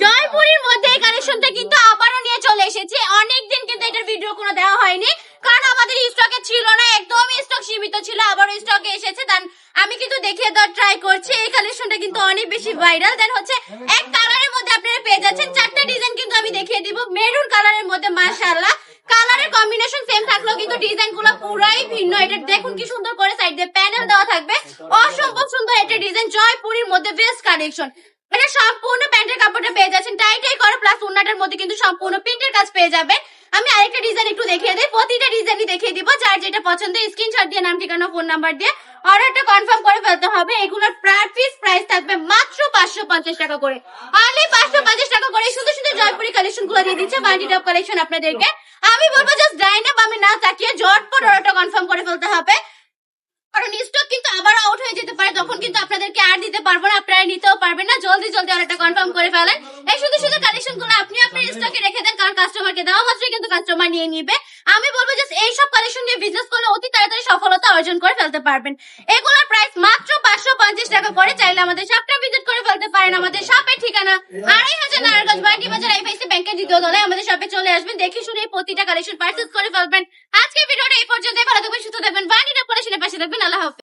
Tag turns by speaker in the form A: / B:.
A: জয়পুরের মধ্যে এই কালেকশনটা কিন্তু আবারও নিয়ে চলে এসেছে। অনেকদিন কিন্তু এটার ভিডিও কোনো দেওয়া হয়নি, কারণ আমাদের স্টকে ছিল না, একদমই স্টক সীমিত ছিল। আবারও স্টকে এসেছে, দেন আমি কিন্তু দেখিয়ে দেওয়ার ট্রাই করছি। এই কালেকশনটা কিন্তু অনেক বেশি ভাইরাল। দেন হচ্ছে এক কালারের মধ্যে আপনারা পেয়ে যাচ্ছেন চারটা ডিজাইন, কিন্তু আমি দেখিয়ে দিব মেরুন কালারের মধ্যে। মাশাআল্লাহ, কালারের কম্বিনেশন সেম থাকলেও কিন্তু ডিজাইন গুলো পুরাই ভিন্ন। এটা দেখুন কি সুন্দর করে সাইড দিয়ে প্যানেল দেওয়া থাকবে, অসম্ভব সুন্দর একটা ডিজাইন। জয়পুরের মধ্যে বেস্ট কালেকশন। এটা সম্পূর্ণ প্যান্টের কাপড়টা পেয়ে যাচ্ছেন টাই করে, প্লাস উন্নাটার মধ্যে কিন্তু সম্পূর্ণ প্রিন্টের কাজ পেয়ে যাবেন। আমি আরেকটা ডিজাইন একটু দেখিয়ে দিই, প্রতিটা ডিজাইনই দেখিয়ে দিব। যার যেটা পছন্দ স্ক্রিনশট দিয়ে নাম ঠিকানা ফোন নাম্বার দিয়ে অর্ডারটা কনফার্ম করে ফেলতে হবে। এগুলোর পিস প্রাইস থাকবে মাত্র 550 টাকা করে, অনলি 550 টাকা করে। সুন্দর সুন্দর জয়পুরি কালেকশন গুলো দিয়ে দিচ্ছে বান্ডি টপ কালেকশন আপনাদেরকে। আমি বলবো জাস্ট ডাইনে বামে না তাকিয়ে ঝটপট অর্ডারটা কনফার্ম করে ফেলতে হবে, কারণ স্টক কিন্তু আবার আউট হয়ে যেতে পারে, তখন কিন্তু আপনাদেরকে আর দিতে পারবো না, আপনারা নিতেও পারবেন না। জলদি জলদি অর্ডারটা কনফার্ম করে ফেলেন। এই শুধু শুধু কালেকশন গুলো আপনি আপনার স্টকে রেখে দেন, কারণ কাস্টমারকে দেওয়া মাত্রই কিন্তু কাস্টমার নিয়ে নিবে। আমি বলবো যে এইসব কালেকশন নিয়ে বিজনেস করলে অতি তাড়াতাড়ি সফলতা অর্জন করে ফেলতে পারবেন। এগুলোর প্রাইস মাত্র 550 টাকা করে। চাইলে আমাদের শপটা ভিজিট করে ফেলতে পারেন। আমাদের শপের ঠিকানা 2500 নারায়ণগঞ্জ বান্ডি বাজার আইএফআইসি ব্যাংকের দ্বিতীয় তলায়। আমাদের শপে চলে আসবেন, দেখে শুনে প্রতিটা কালেকশন পারচেজ করে ফেলবেন। আজকের ভিডিওটা এই পর্যন্তই। ভালো থাকবেন, সুস্থ থাকবেন, বান্ডি টপ কালেকশনের পাশে থাকবেন। আল্লাহ হাফেজ।